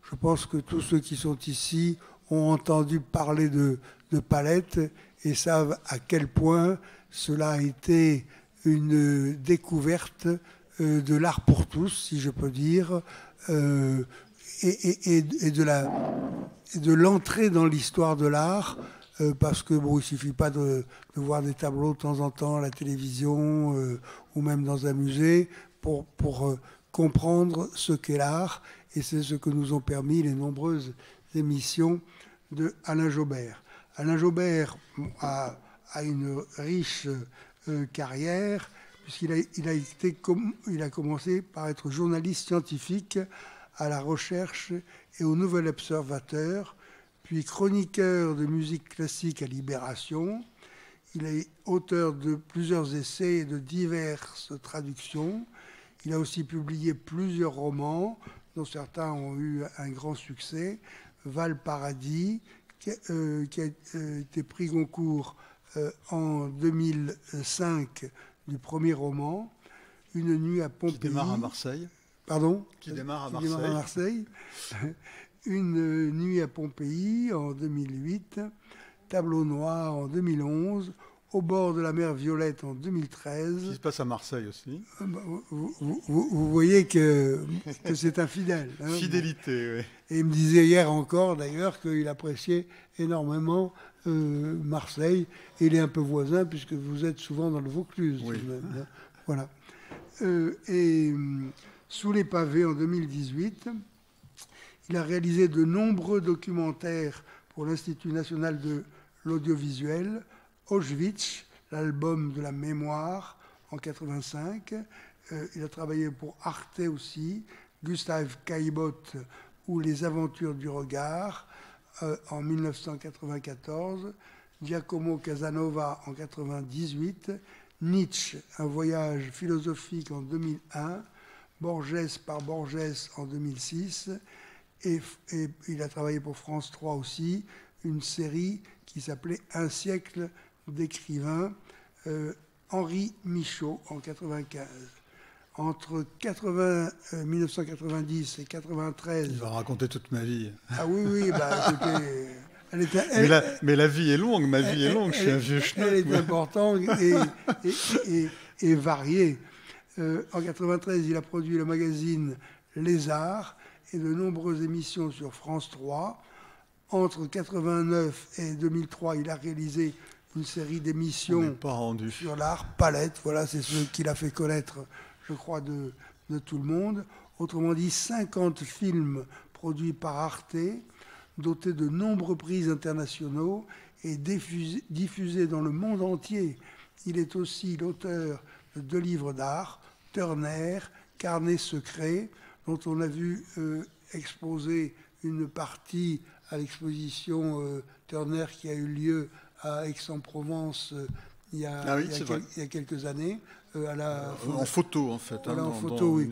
Je pense que tous ceux qui sont ici ont entendu parler de palette et savent à quel point cela a été une découverte de l'art pour tous, si je peux dire, et de l'entrée dans l'histoire de l'art, parce que bon, il suffit pas de voir des tableaux de temps en temps à la télévision ou même dans un musée pour comprendre ce qu'est l'art, et c'est ce que nous ont permis les nombreuses émissions de Alain Jobert. Alain Jobert a une riche carrière, puisqu'il a commencé par être journaliste scientifique à la Recherche et au Nouvel Observateur, puis chroniqueur de musique classique à Libération. Il est auteur de plusieurs essais et de diverses traductions. Il a aussi publié plusieurs romans, dont certains ont eu un grand succès. Valparadis, qui a été prix Goncourt en 2005 du premier roman. Une nuit à Pompéi. Qui démarre à Marseille. Pardon ? Qui démarre à Marseille. Une nuit à Pompéi en 2008. Tableau noir en 2011. Au bord de la mer Violette en 2013. Qui se passe à Marseille aussi. Vous voyez que c'est un fidèle. Hein. Fidélité, oui. Et il me disait hier encore, d'ailleurs, qu'il appréciait énormément Marseille. Et il est un peu voisin, puisque vous êtes souvent dans le Vaucluse. Oui. Même, hein. Voilà. Sous les pavés, en 2018, il a réalisé de nombreux documentaires pour l'Institut national de l'audiovisuel, Auschwitz, l'album de la mémoire, en 1985. Il a travaillé pour Arte aussi, Gustave Caillebotte ou Les aventures du regard, en 1994, Giacomo Casanova en 1998, Nietzsche, un voyage philosophique en 2001, Borges par Borges en 2006, et il a travaillé pour France 3 aussi, une série qui s'appelait Un siècle d'écrivains, Henri Michaud en 1995. Entre 1990 et 1993... Il va raconter toute ma vie. Ah oui, bah écoutez... Mais la vie est longue, ma vie est longue, je suis un vieux schnock. Elle est importante et variée. En 1993, il a produit le magazine Les Arts et de nombreuses émissions sur France 3. Entre 1989 et 2003, il a réalisé une série d'émissions sur l'art, Palette. Voilà, c'est ce qu'il a fait connaître, je crois, de tout le monde. Autrement dit, 50 films produits par Arte, dotés de nombreux prix internationaux et diffusés dans le monde entier. Il est aussi l'auteur de 2 livres d'art, Turner, Carnet secret, dont on a vu exposer une partie à l'exposition Turner qui a eu lieu à Aix-en-Provence il y a quelques années. En photo, en fait. Voilà, hein, en photo, oui. Une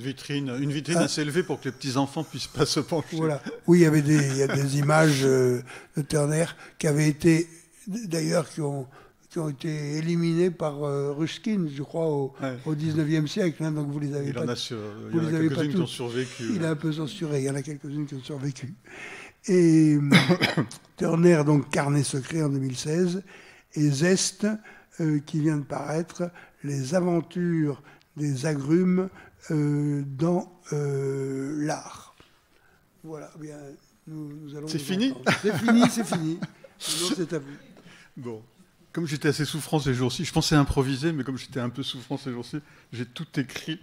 vitrine assez élevée pour que les petits-enfants ne puissent pas se pencher. Voilà. Oui, il y a des images de Turner qui avaient été, d'ailleurs, qui ont été éliminés par Ruskin, je crois, au 19e siècle. Hein, donc vous les avez pas. Il y en a quelques-unes qui ont survécu. Il a un peu censuré. Il y en a quelques-unes qui ont survécu. Et Turner, donc Carnet secret en 2016, et Zest, qui vient de paraître, Les aventures des agrumes dans l'art. Voilà. Bien, nous allons. C'est fini. C'est fini, c'est fini. Sinon, c'est à vous. Bon. Comme j'étais assez souffrant ces jours-ci, je pensais improviser, mais comme j'étais un peu souffrant ces jours-ci, j'ai tout écrit.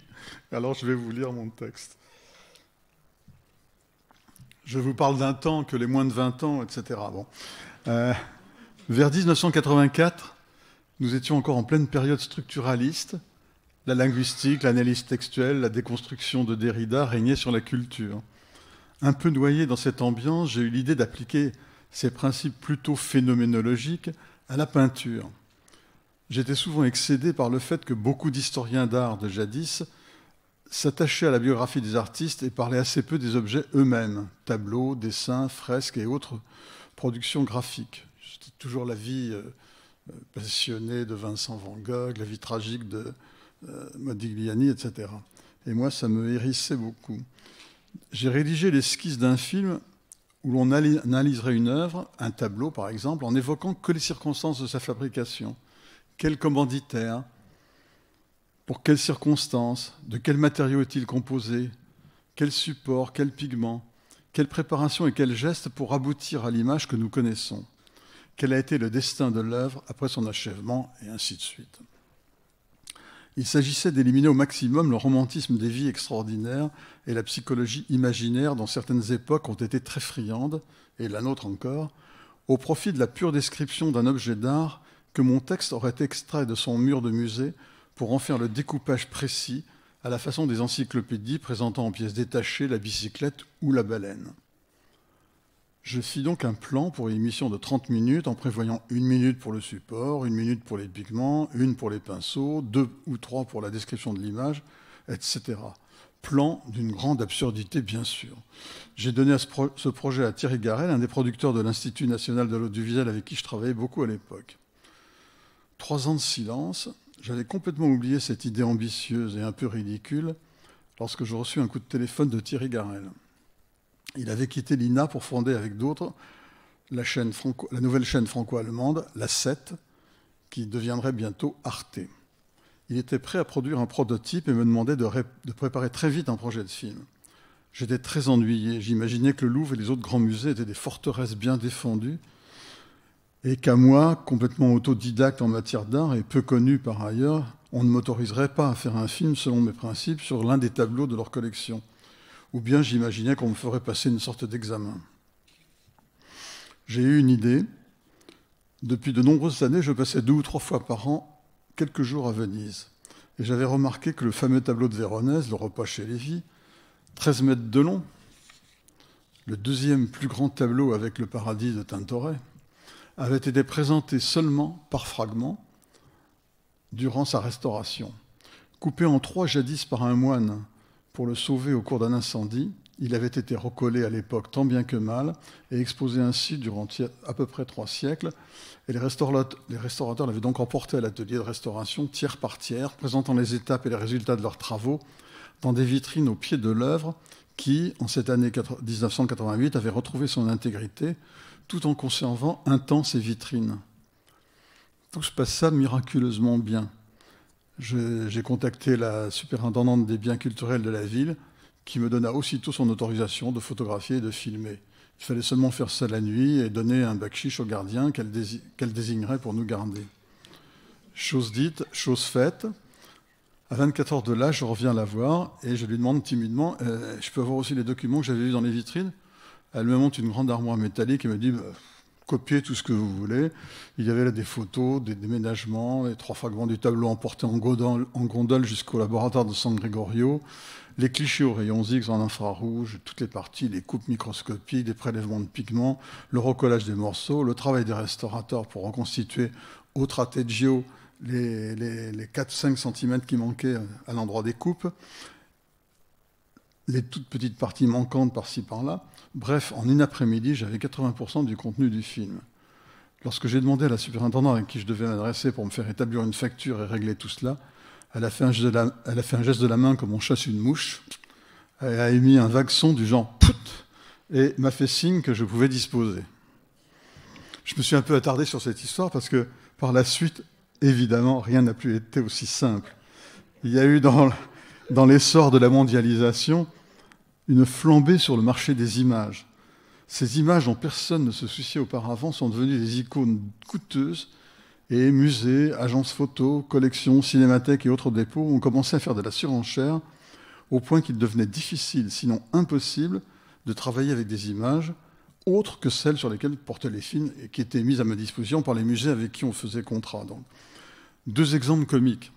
Alors je vais vous lire mon texte. Je vous parle d'un temps que les moins de 20 ans, etc. Bon. Vers 1984, nous étions encore en pleine période structuraliste. La linguistique, l'analyse textuelle, la déconstruction de Derrida régnaient sur la culture. Un peu noyé dans cette ambiance, j'ai eu l'idée d'appliquer ces principes plutôt phénoménologiques à la peinture. J'étais souvent excédé par le fait que beaucoup d'historiens d'art de jadis s'attachaient à la biographie des artistes et parlaient assez peu des objets eux-mêmes, tableaux, dessins, fresques et autres productions graphiques. C'était toujours la vie passionnée de Vincent van Gogh, la vie tragique de Modigliani, etc. Et moi, ça me hérissait beaucoup. J'ai rédigé l'esquisse d'un film où l'on analyserait une œuvre, un tableau par exemple, en évoquant que les circonstances de sa fabrication. Quel commanditaire, pour quelles circonstances, de quels matériaux est-il composé, quel support, quel pigment, quelle préparation et quel geste pour aboutir à l'image que nous connaissons. Quel a été le destin de l'œuvre après son achèvement, et ainsi de suite. Il s'agissait d'éliminer au maximum le romantisme des vies extraordinaires et la psychologie imaginaire dont certaines époques ont été très friandes, et la nôtre encore, au profit de la pure description d'un objet d'art que mon texte aurait extrait de son mur de musée pour en faire le découpage précis à la façon des encyclopédies présentant en pièces détachées la bicyclette ou la baleine. Je fis donc un plan pour une émission de 30 minutes en prévoyant 1 minute pour le support, 1 minute pour les pigments, 1 pour les pinceaux, 2 ou 3 pour la description de l'image, etc. Plan d'une grande absurdité, bien sûr. J'ai donné ce projet à Thierry Garel, un des producteurs de l'Institut national de l'audiovisuel avec qui je travaillais beaucoup à l'époque. 3 ans de silence, j'avais complètement oublié cette idée ambitieuse et un peu ridicule lorsque je reçus un coup de téléphone de Thierry Garel. Il avait quitté l'INA pour fonder avec d'autres la nouvelle chaîne franco-allemande, la 7, qui deviendrait bientôt Arte. Il était prêt à produire un prototype et me demandait de préparer très vite un projet de film. J'étais très ennuyé. J'imaginais que le Louvre et les autres grands musées étaient des forteresses bien défendues et qu'à moi, complètement autodidacte en matière d'art et peu connu par ailleurs, on ne m'autoriserait pas à faire un film selon mes principes sur l'un des tableaux de leur collection. Ou bien j'imaginais qu'on me ferait passer une sorte d'examen. J'ai eu une idée. Depuis de nombreuses années, je passais 2 ou 3 fois par an quelques jours à Venise. Et j'avais remarqué que le fameux tableau de Véronèse, le repas chez Lévy, 13 mètres de long, le 2e plus grand tableau avec le paradis de Tintoret, avait été présenté seulement par fragments durant sa restauration. Coupé en 3 jadis par un moine pour le sauver au cours d'un incendie, il avait été recollé à l'époque tant bien que mal et exposé ainsi durant à peu près 3 siècles. Et les restaurateurs l'avaient donc emporté à l'atelier de restauration tiers par tiers, présentant les étapes et les résultats de leurs travaux dans des vitrines au pied de l'œuvre qui, en cette année 1988, avait retrouvé son intégrité tout en conservant un temps ces vitrines. Tout se passa miraculeusement bien. J'ai contacté la superintendante des biens culturels de la ville qui me donna aussitôt son autorisation de photographier et de filmer. Il fallait seulement faire ça la nuit et donner un bakchich au gardien qu'elle désignerait pour nous garder. Chose dite, chose faite. À 24 heures de là, je reviens la voir et je lui demande timidement « Je peux avoir aussi les documents que j'avais vus dans les vitrines ?» Elle me montre une grande armoire métallique et me dit copiez tout ce que vous voulez. Il y avait là des photos, des déménagements, les 3 fragments du tableau emportés en gondole jusqu'au laboratoire de San Gregorio, les clichés aux rayons X en infrarouge, toutes les parties, les coupes microscopiques, les prélèvements de pigments, le recollage des morceaux, le travail des restaurateurs pour reconstituer au trateggio les 4-5 cm qui manquaient à l'endroit des coupes, les toutes petites parties manquantes par-ci par-là. Bref, en une après-midi, j'avais 80% du contenu du film. Lorsque j'ai demandé à la superintendante à qui je devais m'adresser pour me faire établir une facture et régler tout cela, elle a fait un geste de la main comme on chasse une mouche, elle a émis un vague son du genre « pout » et m'a fait signe que je pouvais disposer. Je me suis un peu attardé sur cette histoire parce que par la suite, évidemment, rien n'a plus été aussi simple. Il y a eu dans l'essor de la mondialisation une flambée sur le marché des images. Ces images dont personne ne se souciait auparavant sont devenues des icônes coûteuses et musées, agences photos, collections, cinémathèques et autres dépôts ont commencé à faire de la surenchère au point qu'il devenait difficile, sinon impossible, de travailler avec des images autres que celles sur lesquelles portaient les films et qui étaient mises à ma disposition par les musées avec qui on faisait contrat. Donc, 2 exemples comiques.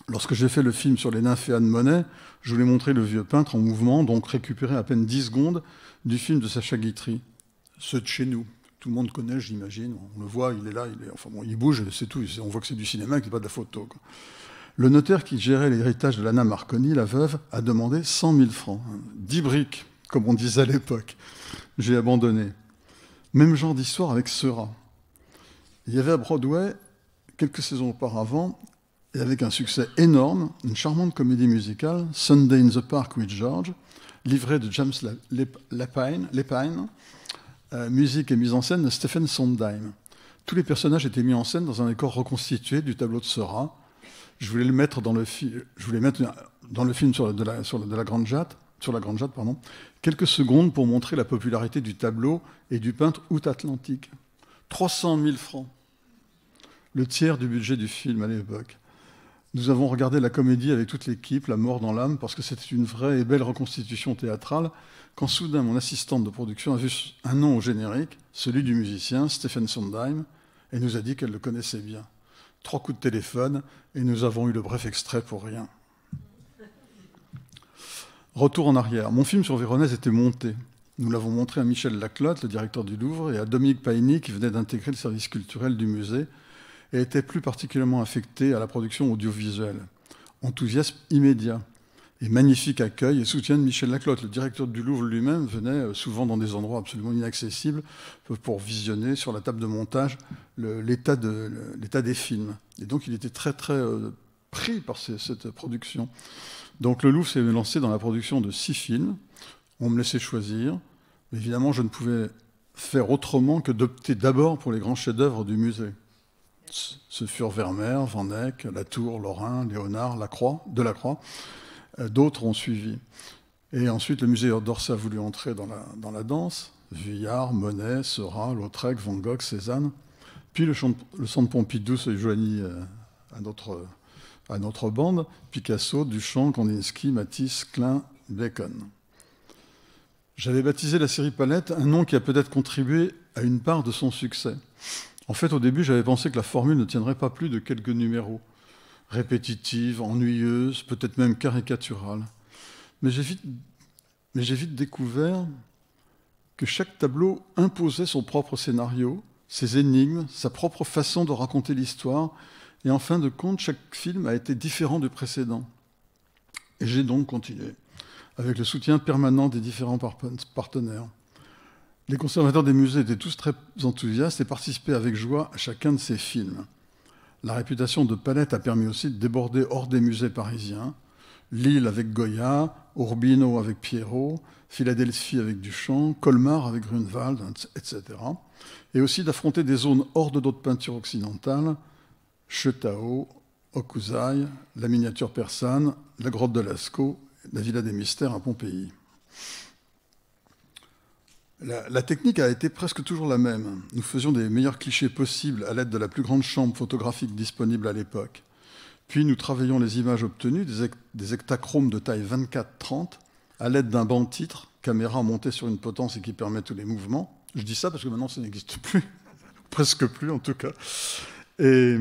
Lorsque j'ai fait le film sur les nymphéas de Monet, je voulais montrer le vieux peintre en mouvement, donc récupérer à peine 10 secondes du film de Sacha Guitry, ceux de chez nous. Tout le monde connaît, j'imagine. On le voit, il est là, il bouge, c'est tout. On voit que c'est du cinéma, que c'est pas de la photo, quoi. Le notaire qui gérait l'héritage de l'Anna Marconi, la veuve, a demandé 100 000 francs. 10 briques, comme on disait à l'époque. J'ai abandonné. Même genre d'histoire avec Seurat. Il y avait à Broadway, quelques saisons auparavant, et avec un succès énorme, une charmante comédie musicale, Sunday in the Park with George, livret de James Lapine, musique et mise en scène de Stephen Sondheim. Tous les personnages étaient mis en scène dans un décor reconstitué du tableau de Seurat. Je voulais le mettre dans le film sur la Grande Jatte, quelques secondes pour montrer la popularité du tableau et du peintre outre-Atlantique. 300 000 francs, le tiers du budget du film à l'époque. Nous avons regardé la comédie avec toute l'équipe, la mort dans l'âme, parce que c'était une vraie et belle reconstitution théâtrale, quand soudain mon assistante de production a vu un nom au générique, celui du musicien Stephen Sondheim, et nous a dit qu'elle le connaissait bien. 3 coups de téléphone, et nous avons eu le bref extrait pour rien. Retour en arrière. Mon film sur Véronèse était monté. Nous l'avons montré à Michel Laclotte, le directeur du Louvre, et à Dominique Paigny, qui venait d'intégrer le service culturel du musée, et était plus particulièrement affecté à la production audiovisuelle. Enthousiasme immédiat et magnifique accueil et soutien de Michel Laclotte. Le directeur du Louvre lui-même venait souvent dans des endroits absolument inaccessibles pour visionner sur la table de montage l'état des films. Et donc il était très très pris par cette production. Donc le Louvre s'est lancé dans la production de 6 films. On me laissait choisir. Évidemment, je ne pouvais faire autrement que d'opter d'abord pour les grands chefs-d'œuvre du musée. Ce furent Vermeer, Van Eyck, Latour, Lorrain, Léonard, Delacroix. D'autres ont suivi. Et ensuite, le musée d'Orsay a voulu entrer dans la danse. Vuillard, Monet, Seurat, Lautrec, Van Gogh, Cézanne. Puis le Centre Pompidou se joignit à notre bande. Picasso, Duchamp, Kandinsky, Matisse, Klein, Bacon. J'avais baptisé la série Palette, un nom qui a peut-être contribué à une part de son succès. En fait, au début, j'avais pensé que la formule ne tiendrait pas plus de quelques numéros. Répétitive, ennuyeuse, peut-être même caricaturale. Mais j'ai vite découvert que chaque tableau imposait son propre scénario, ses énigmes, sa propre façon de raconter l'histoire, et en fin de compte, chaque film a été différent du précédent. Et j'ai donc continué, avec le soutien permanent des différents partenaires. Les conservateurs des musées étaient tous très enthousiastes et participaient avec joie à chacun de ces films. La réputation de Palette a permis aussi de déborder hors des musées parisiens, Lille avec Goya, Urbino avec Pierrot, Philadelphie avec Duchamp, Colmar avec Grunewald, etc. Et aussi d'affronter des zones hors de d'autres peintures occidentales, Chetao, Hokusai, la miniature persane, la grotte de Lascaux, la Villa des Mystères à Pompéi. La technique a été presque toujours la même. Nous faisions des meilleurs clichés possibles à l'aide de la plus grande chambre photographique disponible à l'époque. Puis nous travaillions les images obtenues, des hectachromes de taille 24-30, à l'aide d'un banc-titre, caméra montée sur une potence et qui permet tous les mouvements. Je dis ça parce que maintenant ça n'existe plus, presque plus en tout cas. Et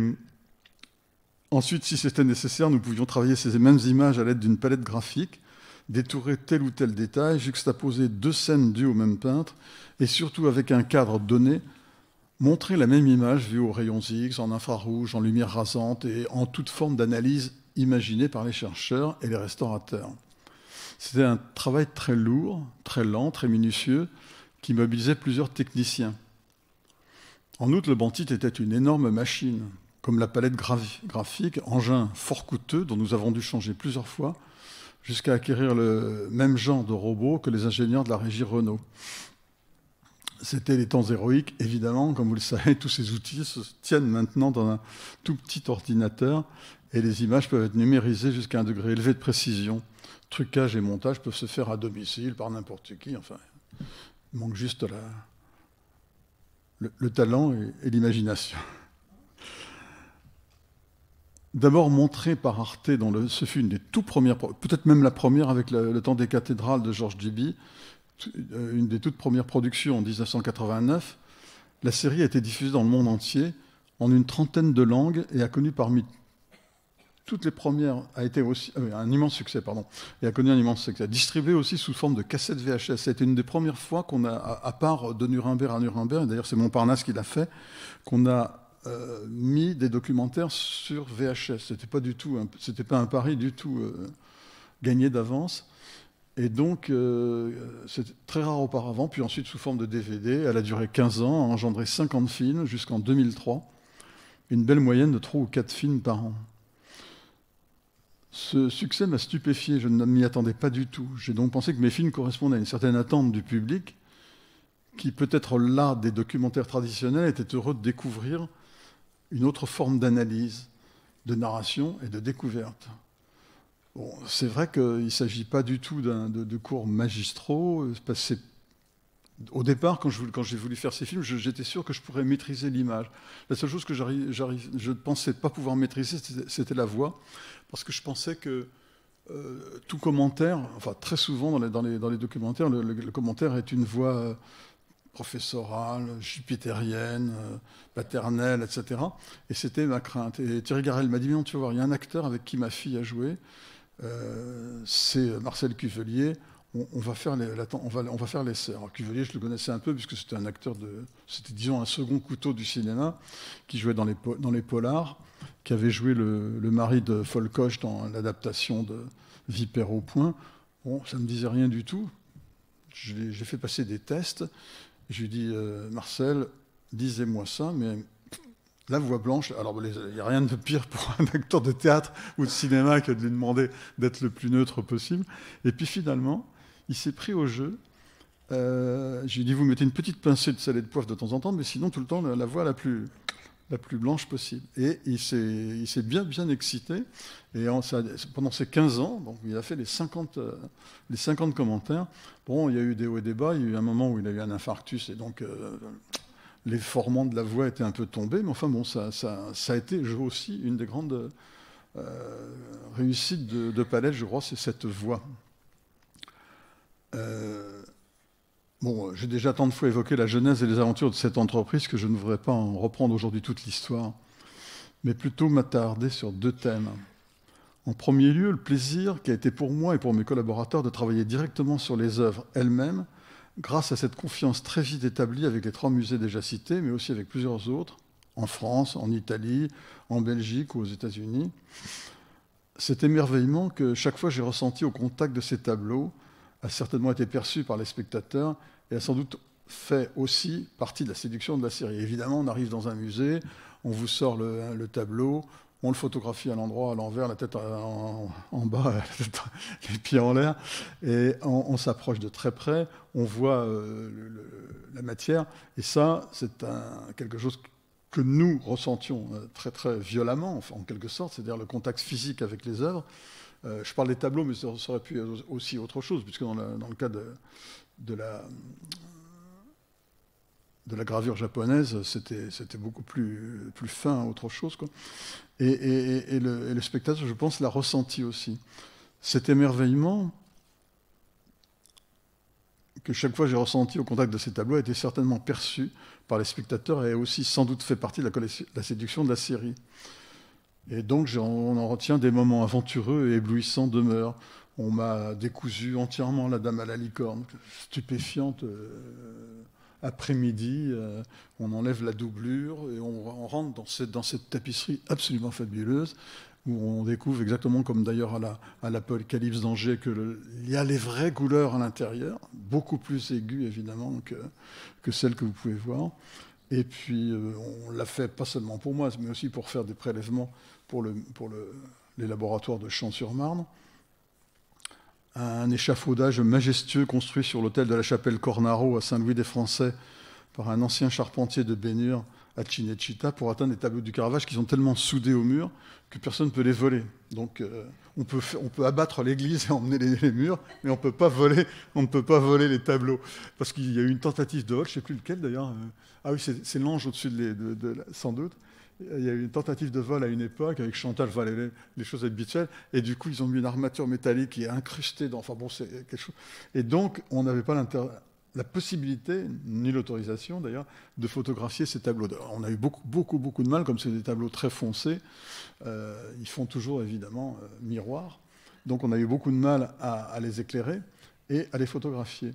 ensuite, si c'était nécessaire, nous pouvions travailler ces mêmes images à l'aide d'une palette graphique, détourer tel ou tel détail, juxtaposer 2 scènes dues au même peintre, et surtout avec un cadre donné, montrer la même image vue aux rayons X, en infrarouge, en lumière rasante, et en toute forme d'analyse imaginée par les chercheurs et les restaurateurs. C'était un travail très lourd, très lent, très minutieux, qui mobilisait plusieurs techniciens. En outre, le banc-titre était une énorme machine, comme la palette graphique, engin fort coûteux, dont nous avons dû changer plusieurs fois, jusqu'à acquérir le même genre de robot que les ingénieurs de la régie Renault. C'était les temps héroïques, évidemment, comme vous le savez, tous ces outils se tiennent maintenant dans un tout petit ordinateur et les images peuvent être numérisées jusqu'à un degré élevé de précision. Trucage et montage peuvent se faire à domicile par n'importe qui. Enfin, il manque juste le talent et l'imagination. D'abord montré par Arte, ce fut une des toutes premières, peut-être même la première avec le temps des cathédrales de Georges Duby, une des toutes premières productions en 1989, la série a été diffusée dans le monde entier en une trentaine de langues et a connu parmi toutes les premières, a été aussi un immense succès, et a connu un immense succès. Distribué aussi sous forme de cassette VHS. C'était une des premières fois qu'on a, à part de Nuremberg à Nuremberg, et d'ailleurs c'est Montparnasse qui l'a fait, qu'on a mis des documentaires sur VHS. C'était pas un pari du tout gagné d'avance. Et donc, c'était très rare auparavant. Puis ensuite, sous forme de DVD, elle a duré 15 ans, a engendré 50 films jusqu'en 2003. Une belle moyenne de 3 ou 4 films par an. Ce succès m'a stupéfié, je ne m'y attendais pas du tout. J'ai donc pensé que mes films correspondaient à une certaine attente du public, qui peut-être là des documentaires traditionnels était heureux de découvrir une autre forme d'analyse, de narration et de découverte. Bon, c'est vrai qu'il ne s'agit pas du tout de cours magistraux. Au départ, quand j'ai voulu faire ces films, j'étais sûr que je pourrais maîtriser l'image. La seule chose que je ne pensais pas pouvoir maîtriser, c'était la voix, parce que je pensais que tout commentaire, enfin très souvent dans les documentaires, le commentaire est une voix professorale, jupitérienne, paternelle, etc. Et c'était ma crainte. Et Thierry Garrel m'a dit, non, tu vas voir, il y a un acteur avec qui ma fille a joué, c'est Marcel Cuvelier. On va faire l'essai. Alors Cuvelier, je le connaissais un peu puisque c'était un acteur c'était disons un second couteau du cinéma qui jouait dans les polars, qui avait joué le mari de Folcoche dans l'adaptation de Vipère au point. Bon, ça ne me disait rien du tout. J'ai fait passer des tests. Je lui ai dit, Marcel, lisez-moi ça, mais la voix blanche, alors il n'y a rien de pire pour un acteur de théâtre ou de cinéma que de lui demander d'être le plus neutre possible. Et puis finalement, il s'est pris au jeu. Je lui ai dit, vous mettez une petite pincée de sel et de poivre de temps en temps, mais sinon tout le temps la voix la plus blanche possible. Et il s'est bien excité. Et pendant ces 15 ans, donc, il a fait les 50 commentaires. Bon, il y a eu des hauts et des bas. Il y a eu un moment où il a eu un infarctus et donc les formants de la voix étaient un peu tombés. Mais enfin bon, ça a été aussi une des grandes réussites de Palette, je crois, c'est cette voix. Bon, j'ai déjà tant de fois évoqué la genèse et les aventures de cette entreprise que je ne voudrais pas en reprendre aujourd'hui toute l'histoire, mais plutôt m'attarder sur 2 thèmes. En premier lieu, le plaisir qui a été pour moi et pour mes collaborateurs de travailler directement sur les œuvres elles-mêmes, grâce à cette confiance très vite établie avec les 3 musées déjà cités, mais aussi avec plusieurs autres, en France, en Italie, en Belgique ou aux États-Unis. Cet émerveillement que chaque fois j'ai ressenti au contact de ces tableaux a certainement été perçu par les spectateurs et a sans doute fait aussi partie de la séduction de la série. Évidemment, on arrive dans un musée, on vous sort le tableau, on le photographie à l'endroit, à l'envers, la tête en bas, les pieds en l'air, et on s'approche de très près, on voit la matière, et ça, c'est quelque chose que nous ressentions très très violemment, enfin, en quelque sorte, c'est-à-dire le contact physique avec les œuvres. Je parle des tableaux, mais ça aurait pu être aussi autre chose, puisque dans le cas de la gravure japonaise, c'était beaucoup plus fin, autre chose, quoi. Et le spectateur, je pense, l'a ressenti aussi. Cet émerveillement que chaque fois j'ai ressenti au contact de ces tableaux a été certainement perçu par les spectateurs et a aussi sans doute fait partie de la séduction de la série. Et donc on en retient des moments aventureux et éblouissants demeurent. On m'a décousu entièrement la Dame à la licorne, stupéfiante après-midi. On enlève la doublure et on rentre dans cette tapisserie absolument fabuleuse où on découvre exactement comme d'ailleurs à l'Apocalypse d'Angers qu'il y a les vraies couleurs à l'intérieur, beaucoup plus aiguës évidemment que celles que vous pouvez voir. Et puis on l'a fait pas seulement pour moi, mais aussi pour faire des prélèvements pour les laboratoires de Champs-sur-Marne. Un échafaudage majestueux construit sur l'hôtel de la Chapelle Cornaro à Saint-Louis-des-Français par un ancien charpentier de Bénure à Cinecittà pour atteindre des tableaux du Caravage qui sont tellement soudés au mur que personne ne peut les voler. Donc on peut abattre l'église et emmener les murs, mais on ne peut pas voler les tableaux. Parce qu'il y a eu une tentative de vol, je ne sais plus lequel d'ailleurs. Ah oui, c'est l'ange au-dessus sans doute. Il y a eu une tentative de vol à une époque avec Chantal, les choses habituelles, et du coup ils ont mis une armature métallique qui est incrustée dans. Enfin bon, c'est quelque chose. Et donc on n'avait pas la possibilité, ni l'autorisation d'ailleurs, de photographier ces tableaux. On a eu beaucoup de mal, comme c'est des tableaux très foncés, ils font toujours évidemment miroir. Donc on a eu beaucoup de mal à les éclairer et à les photographier.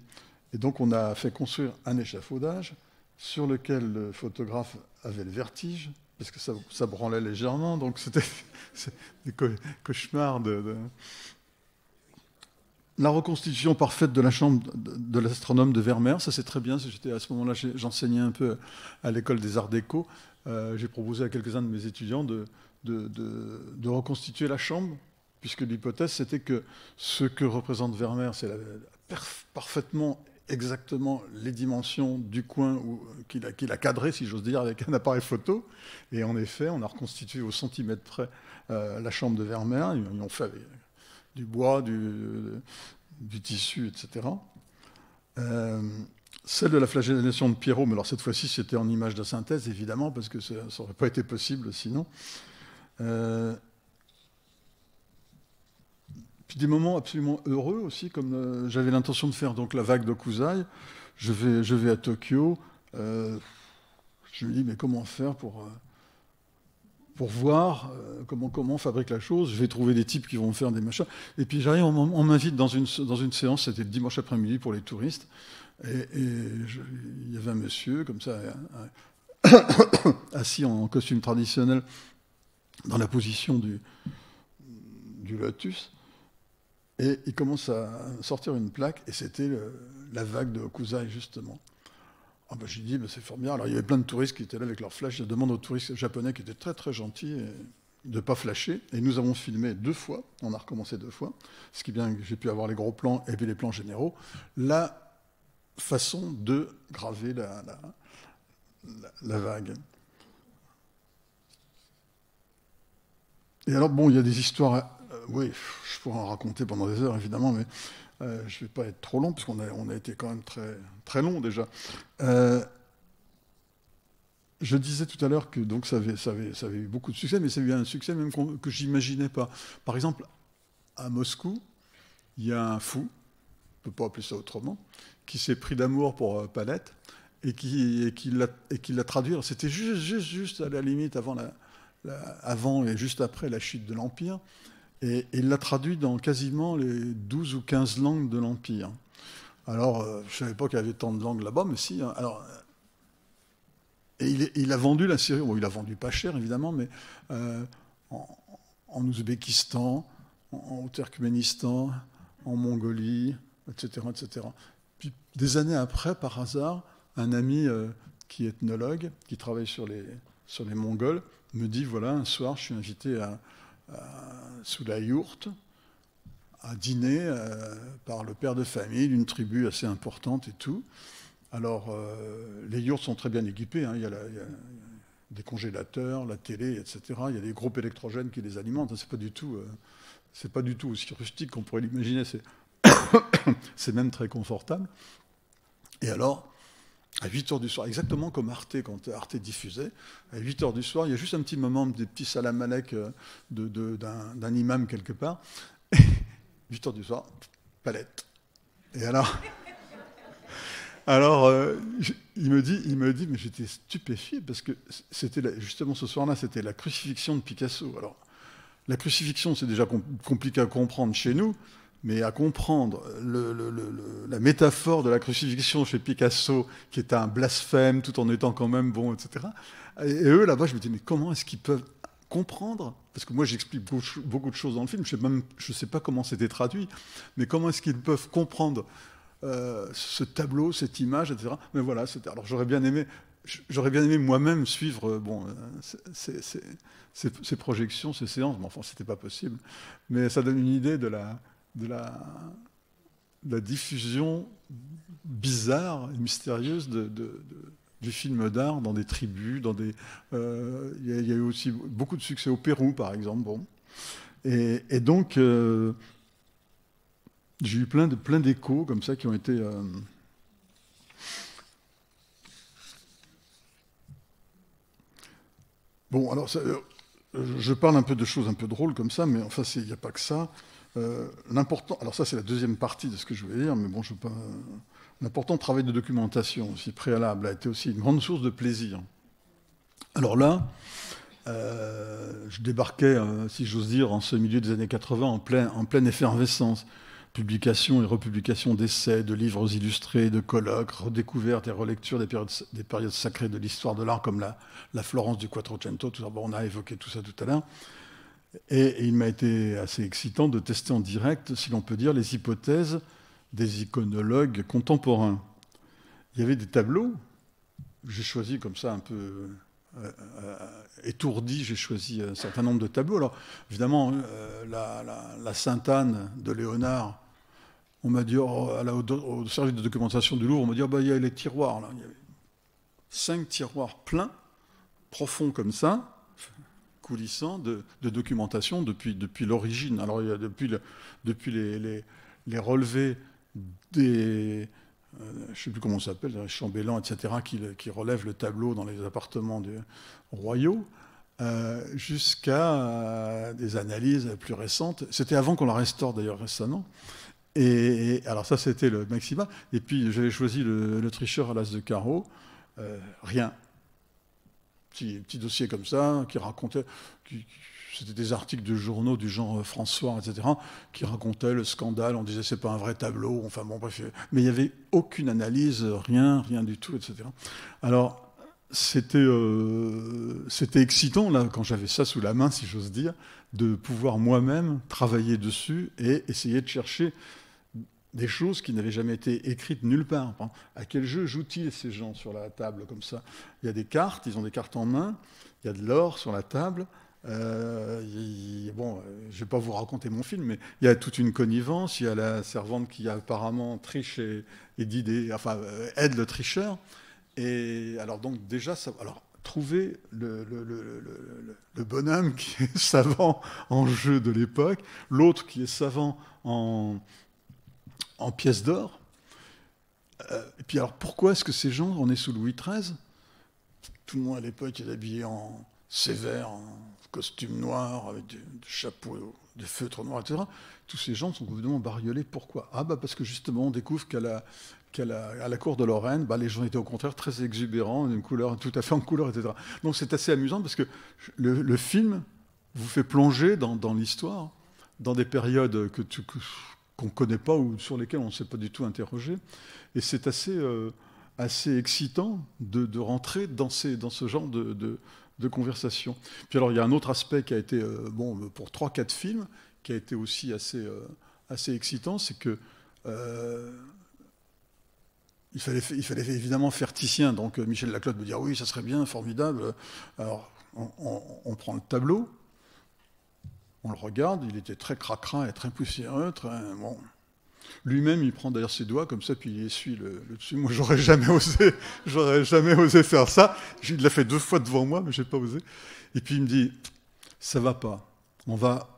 Et donc on a fait construire un échafaudage sur lequel le photographe avait le vertige, parce que ça branlait légèrement, donc c'était des cauchemars La reconstitution parfaite de la chambre de l'astronome de Vermeer, ça c'est très bien. À ce moment-là, j'enseignais un peu à l'école des Arts Déco. J'ai proposé à quelques-uns de mes étudiants de reconstituer la chambre puisque l'hypothèse, c'était que ce que représente Vermeer, c'est parfaitement, exactement les dimensions du coin qu'il a cadré, si j'ose dire, avec un appareil photo. Et en effet, on a reconstitué au centimètre près la chambre de Vermeer. Ils ont fait avec du bois, du tissu, etc. Celle de la flagellation de Pierrot, mais alors cette fois-ci, c'était en image de synthèse, évidemment, parce que ça n'aurait pas été possible sinon. Puis des moments absolument heureux aussi, comme j'avais l'intention de faire donc la vague d'Okuzai. Je vais à Tokyo. Je me dis, mais comment faire pour voir comment on fabrique la chose. Je vais trouver des types qui vont faire des machins. Et puis j'arrive, on m'invite dans une séance, c'était le dimanche après-midi pour les touristes. Et il y avait un monsieur, comme ça, assis en costume traditionnel, dans la position du lotus. Et il commence à sortir une plaque, et c'était la vague de Okuzai, justement. Ah ben, j'ai dit, c'est formidable. Alors, il y avait plein de touristes qui étaient là avec leurs flashs. Je demande aux touristes japonais qui étaient très, très gentils de ne pas flasher. Et nous avons filmé 2 fois. On a recommencé 2 fois. Ce qui est bien que j'ai pu avoir les gros plans et puis les plans généraux. La façon de graver la vague. Et alors, bon, il y a des histoires... oui, je pourrais en raconter pendant des heures, évidemment, mais... je ne vais pas être trop long, puisqu'on a été quand même très, très long déjà. Je disais tout à l'heure que donc, ça avait eu beaucoup de succès, mais ça a eu un succès même que je n'imaginais pas. Par exemple, à Moscou, il y a un fou, on ne peut pas appeler ça autrement, qui s'est pris d'amour pour Palette et qui l'a traduit. C'était juste à la limite avant et juste après la chute de l'Empire. Et il l'a traduit dans quasiment les 12 ou 15 langues de l'Empire. Alors, je ne savais pas qu'il y avait tant de langues là-bas, mais si. Alors, et il a vendu la série, bon, il a vendu pas cher, évidemment, mais en Ouzbékistan, au Turkménistan, en Mongolie, etc., etc. Puis, des années après, par hasard, un ami qui est ethnologue, qui travaille sur les Mongols, me dit, voilà, un soir, je suis invité sous la yourte, à dîner par le père de famille d'une tribu assez importante et tout. Alors, les yourtes sont très bien équipées, hein. Il y a des congélateurs, la télé, etc. Il y a des groupes électrogènes qui les alimentent. C'est pas du tout aussi rustique qu'on pourrait l'imaginer. C'est même très confortable. Et alors, à 8h du soir, exactement comme Arte, quand Arte diffusait, à 8h du soir, il y a juste un petit moment, des petits salam alek d'un imam quelque part. 8h du soir, Palette. Et alors, il me dit, mais j'étais stupéfié, parce que c'était justement ce soir-là, c'était la crucifixion de Picasso. Alors, la crucifixion, c'est déjà compliqué à comprendre chez nous, mais à comprendre la métaphore de la crucifixion chez Picasso, qui est un blasphème, tout en étant quand même bon, etc. Et eux, là-bas, je me dis, mais comment est-ce qu'ils peuvent comprendre? Parce que moi, j'explique beaucoup de choses dans le film, je ne sais pas comment c'était traduit, mais comment est-ce qu'ils peuvent comprendre ce tableau, cette image, etc. Mais voilà, alors j'aurais bien aimé moi-même suivre ces projections, ces séances, mais enfin, c'était pas possible. Mais ça donne une idée de la diffusion bizarre et mystérieuse du film d'art dans des tribus, il y a eu aussi beaucoup de succès au Pérou, par exemple. Bon. Et donc, j'ai eu plein d'échos comme ça qui ont été... Bon, alors, je parle un peu de choses un peu drôles comme ça, mais enfin, il n'y a pas que ça. L'important, alors ça c'est la deuxième partie de ce que je voulais dire, mais bon, l'important travail de documentation aussi préalable a été aussi une grande source de plaisir. Alors là, je débarquais, si j'ose dire, en ce milieu des années 80, en pleine effervescence. Publication et republication d'essais, de livres illustrés, de colloques, redécouvertes et relectures des périodes sacrées de l'histoire de l'art, comme la Florence du Quattrocento. Tout ça. Bon, on a évoqué tout ça tout à l'heure. Et il m'a été assez excitant de tester en direct, si l'on peut dire, les hypothèses des iconologues contemporains. Il y avait des tableaux, j'ai choisi comme ça un peu étourdi, j'ai choisi un certain nombre de tableaux. Alors, évidemment, la Sainte-Anne de Léonard, on m'a dit, au service de documentation du Louvre, on m'a dit, il y a les tiroirs, là. Il y avait 5 tiroirs pleins, profonds comme ça, coulissants, de documentation depuis l'origine. Alors, il y a depuis les relevés des... je ne sais plus comment on s'appelle, les chambellans, etc., qui relèvent le tableau dans les appartements royaux, jusqu'à des analyses plus récentes. C'était avant qu'on la restaure, d'ailleurs, récemment. Et alors ça, c'était le maximum. Et puis, j'avais choisi le tricheur à l'as de carreau. Rien. Petit dossier comme ça, qui racontait... C'était des articles de journaux du genre François, etc., qui racontaient le scandale. On disait c'est pas un vrai tableau. Enfin bon, bref. Mais il n'y avait aucune analyse, rien du tout, etc. Alors, c'était excitant, là, quand j'avais ça sous la main, si j'ose dire, de pouvoir moi-même travailler dessus et essayer de chercher des choses qui n'avaient jamais été écrites nulle part. À quel jeu jouent-ils, ces gens, sur la table, comme ça? Il y a des cartes, ils ont des cartes en main, il y a de l'or sur la table. Je ne vais pas vous raconter mon film, mais il y a toute une connivence. Il y a la servante qui apparemment triche et aide le tricheur. Et alors donc déjà, trouver le bonhomme qui est savant en jeu de l'époque, l'autre qui est savant en pièces d'or. Et puis alors pourquoi est-ce que ces gens, on est sous Louis XIII, tout le monde à l'époque est habillé en sévère, en costume noir, avec des chapeaux, des feutres noirs, etc. Tous ces gens sont complètement bariolés. Pourquoi? Parce que justement, on découvre qu'à la cour de Lorraine, les gens étaient au contraire très exubérants, une couleur tout à fait en couleur, etc. Donc c'est assez amusant parce que le film vous fait plonger dans l'histoire, dans des périodes qu'on ne connaît pas ou sur lesquelles on ne s'est pas du tout interrogé. Et c'est assez excitant de rentrer dans ce genre de conversation. Puis alors, il y a un autre aspect qui a été, pour 3-4 films, qui a été aussi assez excitant, c'est que il fallait évidemment faire Titien. Donc Michel Laclotte me dit, oui, ça serait bien, formidable. Alors, on prend le tableau, on le regarde, il était très cracra et très poussiéreux, bon. Lui-même, il prend d'ailleurs ses doigts comme ça, puis il essuie le dessus. Moi, j'aurais jamais osé faire ça. Il l'a fait 2 fois devant moi, mais j'ai pas osé. Et puis il me dit, ça va pas. On va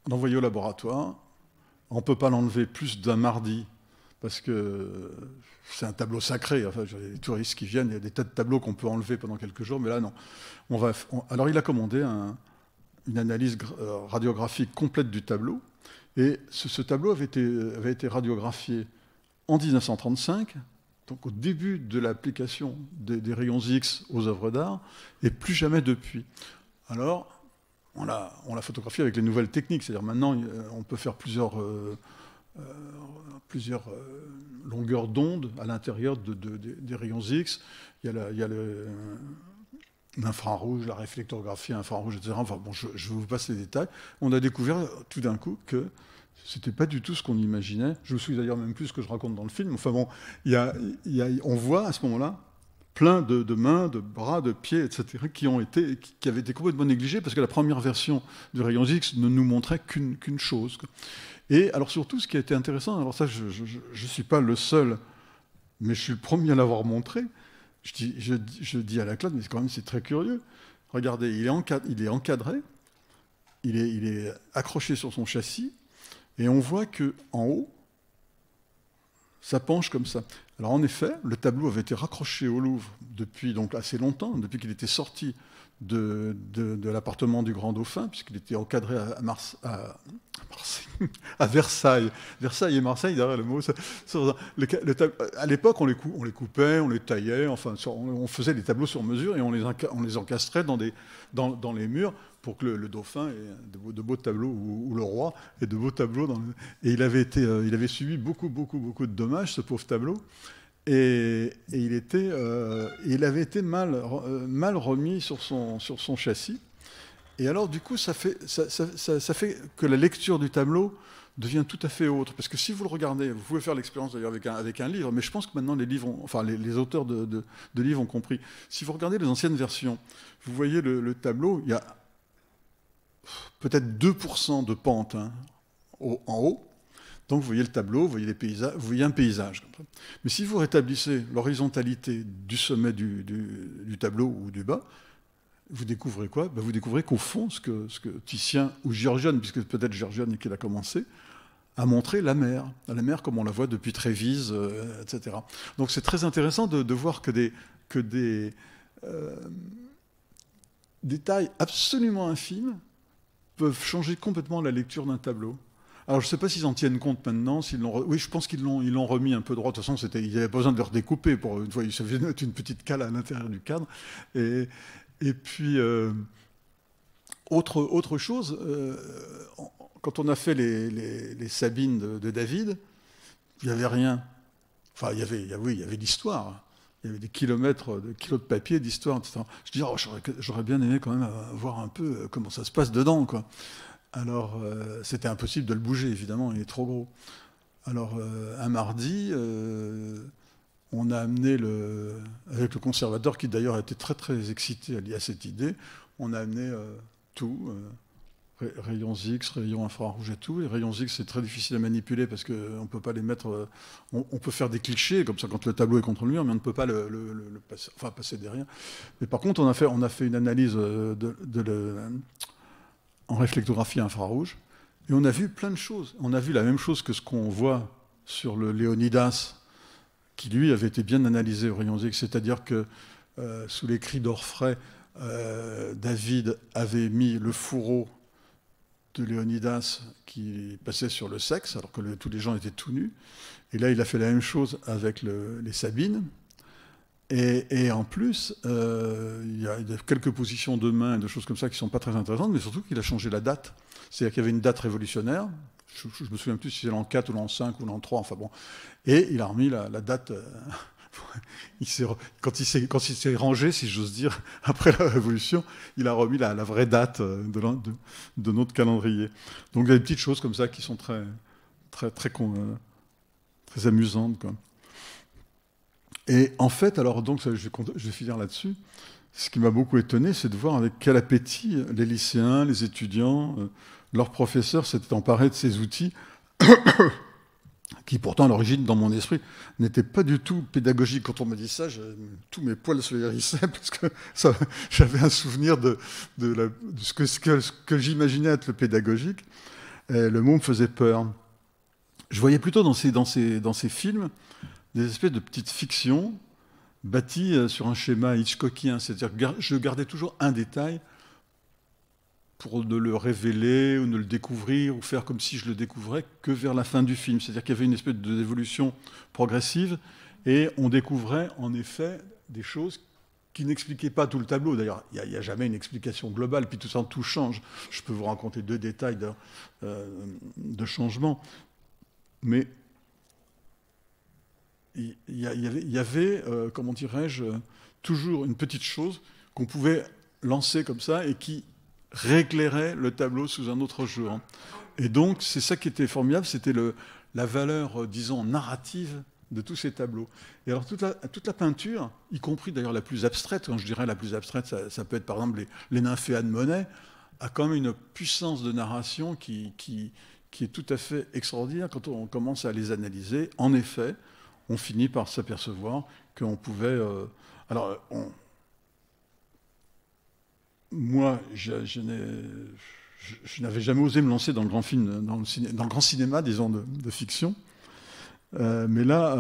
l'envoyer au laboratoire. On peut pas l'enlever plus d'un mardi parce que c'est un tableau sacré. Enfin, j'ai des touristes qui viennent, il y a des tas de tableaux qu'on peut enlever pendant quelques jours, mais là non. Alors il a commandé une analyse radiographique complète du tableau. Et ce tableau avait été radiographié en 1935, donc au début de l'application des rayons X aux œuvres d'art, et plus jamais depuis. Alors, on l'a photographié avec les nouvelles techniques, c'est-à-dire maintenant, on peut faire plusieurs longueurs d'onde à l'intérieur des rayons X. Il y a l'infrarouge, la réflectographie infrarouge, etc. Enfin, bon, je vous passe les détails. On a découvert tout d'un coup que c'était pas du tout ce qu'on imaginait. Je me souviens d'ailleurs même plus ce que je raconte dans le film. Enfin bon, on voit à ce moment-là plein de mains, de bras, de pieds, etc., qui avaient été complètement négligés parce que la première version du rayon X ne nous montrait qu'une chose. Et alors surtout, ce qui a été intéressant, alors ça, je ne suis pas le seul, mais je suis le premier à l'avoir montré. Je dis à Laclotte, mais quand même c'est très curieux. Regardez, il est encadré, il est accroché sur son châssis, et on voit qu'en haut, ça penche comme ça. Alors en effet, le tableau avait été raccroché au Louvre depuis donc assez longtemps, depuis qu'il était sorti de l'appartement du Grand Dauphin, puisqu'il était encadré à Versailles. Versailles et Marseille, derrière le mot. À l'époque, on les coupait, on les taillait, enfin, on faisait des tableaux sur mesure et on les encastrait dans les murs pour que le dauphin ait de beaux tableaux, ou le roi ait de beaux tableaux. Et il avait subi beaucoup de dommages, ce pauvre tableau. Et il avait été mal remis sur son châssis. Et alors, du coup, ça fait que la lecture du tableau devient tout à fait autre. Parce que si vous le regardez, vous pouvez faire l'expérience d'ailleurs avec un livre, mais je pense que maintenant les auteurs de livres ont compris. Si vous regardez les anciennes versions, vous voyez le tableau, il y a peut-être 2% de pente en haut. Donc vous voyez le tableau, vous voyez les paysages, vous voyez un paysage. Mais si vous rétablissez l'horizontalité du sommet du tableau ou du bas, vous découvrez quoi? Vous découvrez qu'au fond, ce que Titien, ou Giorgione, puisque peut-être Giorgione qui l'a commencé, a montré la mer comme on la voit depuis Trévise, etc. Donc c'est très intéressant de voir que des détails absolument infimes peuvent changer complètement la lecture d'un tableau. Alors je ne sais pas s'ils en tiennent compte maintenant, oui, je pense qu'ils l'ont remis un peu droit. De toute façon, il n'y avait pas besoin de le redécouper. Pour une fois, il suffisait de mettre une petite cale à l'intérieur du cadre. Et puis, autre chose, quand on a fait les Sabines de David, il n'y avait rien. Enfin, il y avait l'histoire. Il y avait des kilos de papier d'histoire, etc. Je dis, j'aurais bien aimé quand même voir un peu comment ça se passe dedans, quoi. Alors, c'était impossible de le bouger, évidemment, il est trop gros. Alors, un mardi, on a amené, avec le conservateur, qui d'ailleurs a été très très excité à cette idée, on a amené tout, rayons X, rayons infrarouges et tout. Les rayons X, c'est très difficile à manipuler parce qu'on ne peut pas les mettre... on peut faire des clichés, comme ça, quand le tableau est contre le mur, mais on ne peut pas le passer derrière. Mais par contre, on a fait une analyse en réflectographie infrarouge, et on a vu plein de choses. On a vu la même chose que ce qu'on voit sur le Léonidas, qui lui avait été bien analysé au rayon X, c'est-à-dire que sous les cris d'Orfray, David avait mis le fourreau de Léonidas qui passait sur le sexe, alors que tous les gens étaient tout nus. Et là, il a fait la même chose avec les Sabines. Et en plus, il y a quelques positions de main et de choses comme ça qui ne sont pas très intéressantes, mais surtout qu'il a changé la date. C'est-à-dire qu'il y avait une date révolutionnaire. Je ne me souviens plus si c'est l'an 4 ou l'an 5 ou l'an 3, enfin bon. Et il a remis la date... quand il s'est rangé, si j'ose dire, après la Révolution, il a remis la vraie date de notre calendrier. Donc il y a des petites choses comme ça qui sont très, très, très, très amusantes, quoi. Et en fait, alors donc, je vais finir là-dessus. Ce qui m'a beaucoup étonné, c'est de voir avec quel appétit les lycéens, les étudiants, leurs professeurs s'étaient emparés de ces outils qui pourtant, à l'origine, dans mon esprit, n'étaient pas du tout pédagogiques. Quand on m'a dit ça, tous mes poils se hérissaient parce que j'avais un souvenir de ce que j'imaginais être le pédagogique. Et le mot me faisait peur. Je voyais plutôt dans ces films des espèces de petites fictions bâties sur un schéma hitchcockien. C'est-à-dire que je gardais toujours un détail pour ne le révéler ou ne le découvrir ou faire comme si je le découvrais que vers la fin du film. C'est-à-dire qu'il y avait une espèce d'évolution progressive et on découvrait en effet des choses qui n'expliquaient pas tout le tableau. D'ailleurs, il n'y a jamais une explication globale, puis tout change. Je peux vous raconter 2 détails de changement. Mais il y avait comment dirais-je, toujours une petite chose qu'on pouvait lancer comme ça et qui rééclairait le tableau sous un autre jour. Et donc, c'est ça qui était formidable, c'était la valeur, disons, narrative de tous ces tableaux. Et alors, toute la peinture, y compris d'ailleurs la plus abstraite, quand je dirais la plus abstraite, ça peut être par exemple les Nymphéas de Monet, a quand même une puissance de narration qui est tout à fait extraordinaire quand on commence à les analyser. En effet, on finit par s'apercevoir qu'on pouvait... moi, je n'avais jamais osé me lancer dans le grand film, dans le grand cinéma, disons, de fiction. Mais là,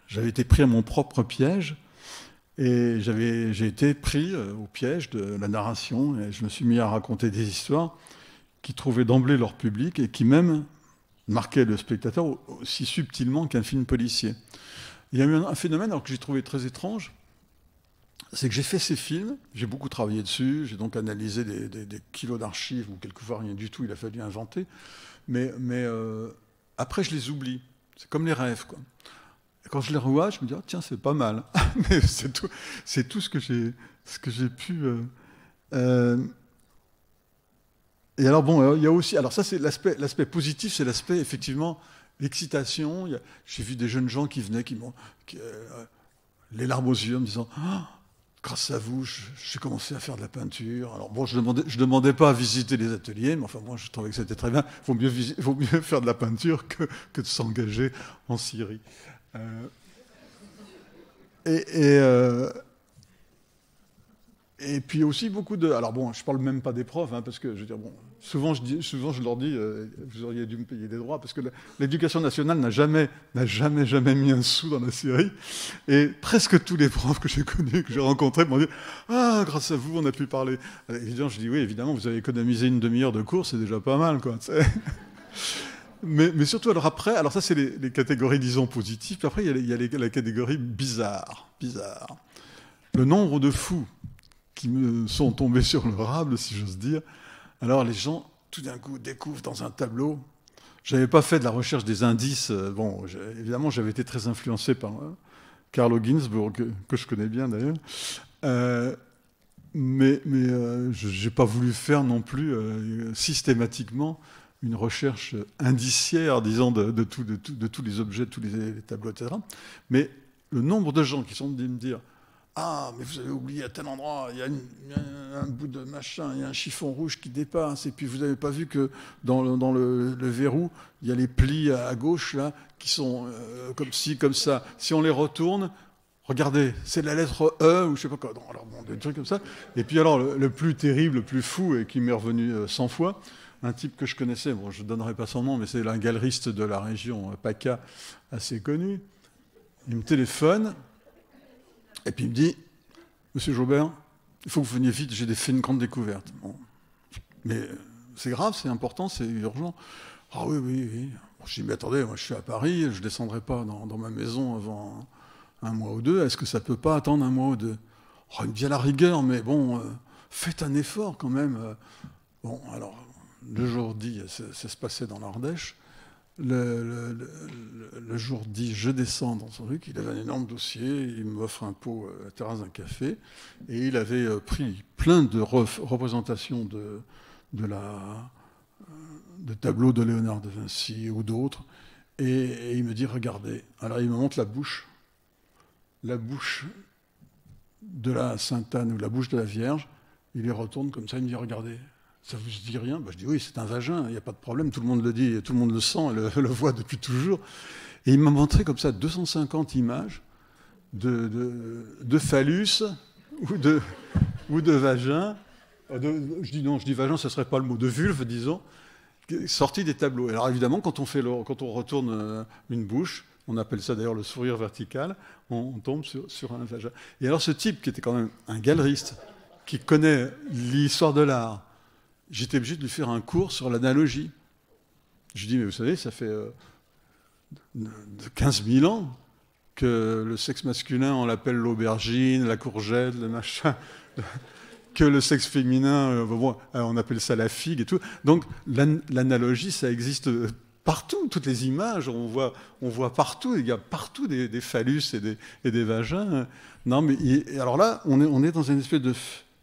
j'avais été pris à mon propre piège. Et j'ai été pris au piège de la narration. Et je me suis mis à raconter des histoires qui trouvaient d'emblée leur public et qui même marquaient le spectateur aussi subtilement qu'un film policier. Il y a eu un phénomène alors, que j'ai trouvé très étrange. C'est que j'ai fait ces films, j'ai beaucoup travaillé dessus, j'ai donc analysé des kilos d'archives, ou quelquefois rien du tout, il a fallu inventer. Mais après, je les oublie. C'est comme les rêves, quoi. Et quand je les revois, je me dis, oh, tiens, c'est pas mal. Mais c'est tout ce que j'ai pu... Et alors, bon, il y a aussi... Alors ça, c'est l'aspect positif, c'est l'aspect, effectivement, l'excitation. J'ai vu des jeunes gens qui venaient, les larmes aux yeux, en me disant grâce à vous, j'ai commencé à faire de la peinture. Alors bon, je demandais pas à visiter les ateliers, mais enfin, moi, je trouvais que c'était très bien. Il vaut mieux faire de la peinture que de s'engager en Syrie. Et puis aussi beaucoup de... Alors bon, je ne parle même pas des profs, hein, parce que je veux dire, bon, souvent je leur dis, vous auriez dû me payer des droits, parce que l'éducation nationale n'a jamais mis un sou dans la Syrie. Et presque tous les profs que j'ai connus, que j'ai rencontrés, m'ont dit « Ah, grâce à vous, on a pu parler. » Évidemment, je dis « Oui, évidemment, vous avez économisé une demi-heure de cours, c'est déjà pas mal, quoi. » Mais surtout, alors après, alors ça, c'est les catégories, disons, positives. Puis après, il y a la catégorie bizarre. Le nombre de fous qui me sont tombés sur le rable, si j'ose dire. Alors les gens, tout d'un coup, découvrent dans un tableau. Je n'avais pas fait de la recherche des indices. Bon, évidemment, j'avais été très influencé par Carlo Ginzburg, que je connais bien d'ailleurs. Mais je n'ai pas voulu faire non plus systématiquement une recherche indiciaire, disons, de tous les objets, de tous les tableaux, etc. Mais le nombre de gens qui sont venus me dire « Ah, mais vous avez oublié à tel endroit, il y a un bout de machin, il y a un chiffon rouge qui dépasse, et puis vous n'avez pas vu que dans le verrou, il y a les plis à gauche, là, qui sont comme ci, comme ça. Si on les retourne, regardez, c'est la lettre E, ou je sais pas quoi. » Alors, bon, des trucs comme ça. Et puis alors, le plus terrible, le plus fou, et qui m'est revenu 100 fois, un type que je connaissais, bon, je ne donnerai pas son nom, mais c'est un galeriste de la région PACA, assez connu. Il me téléphone, et puis il me dit « Monsieur Jaubert, il faut que vous veniez vite, j'ai fait une grande découverte. » Bon. Mais c'est grave, c'est important, c'est urgent. « Ah oui. Bon, je dis « Mais attendez, moi je suis à Paris, je ne descendrai pas dans ma maison avant un mois ou deux. Est-ce que ça ne peut pas attendre un mois ou deux ?» Oh, il me dit « À la rigueur, mais bon, faites un effort quand même. » Bon, alors, le jour dit, ça se passait dans l'Ardèche. Le jour dit, je descends dans son truc, il avait un énorme dossier, il m'offre un pot à la terrasse d'un café, et il avait pris plein de représentations de tableaux de Léonard de Vinci ou d'autres, et il me dit, regardez. Alors il me montre la bouche de la Sainte-Anne ou la bouche de la Vierge, il les retourne comme ça, il me dit, regardez. Ça vous dit rien? Je dis oui, c'est un vagin, il n'y a pas de problème, tout le monde le dit, tout le monde le sent, le voit depuis toujours. Et il m'a montré comme ça 250 images de phallus ou de vagin. Je dis vagin, ce ne serait pas le mot, de vulve, disons, sorti des tableaux. Alors évidemment, quand on retourne une bouche, on appelle ça d'ailleurs le sourire vertical, on tombe sur un vagin. Et alors ce type, qui était quand même un galeriste, qui connaît l'histoire de l'art, j'étais obligé de lui faire un cours sur l'analogie. Je lui dis, mais vous savez, ça fait 15 000 ans que le sexe masculin, on l'appelle l'aubergine, la courgette, le machin, que le sexe féminin, on appelle ça la figue et tout. Donc l'analogie, ça existe partout, toutes les images, on voit partout, il y a partout des phallus et des vagins. Non, mais alors là, on est dans une espèce de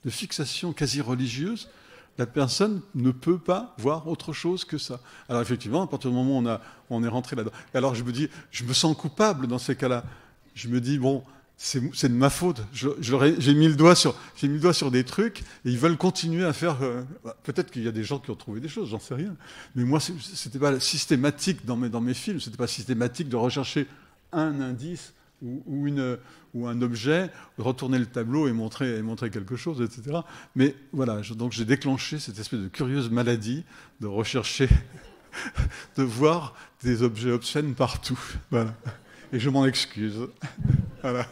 fixation quasi religieuse. La personne ne peut pas voir autre chose que ça. Alors effectivement, à partir du moment où on est rentré là-dedans. Alors je me dis, je me sens coupable dans ces cas-là. Je me dis, bon, c'est de ma faute. J'ai mis le doigt sur des trucs et ils veulent continuer à faire... peut-être qu'il y a des gens qui ont trouvé des choses, j'en sais rien. Mais moi, c'était pas systématique dans mes films, c'était pas systématique de rechercher un indice ou un objet, retourner le tableau et montrer quelque chose, etc. Mais voilà, donc j'ai déclenché cette espèce de curieuse maladie de rechercher, de voir des objets obscènes partout. Voilà. Et je m'en excuse. Voilà.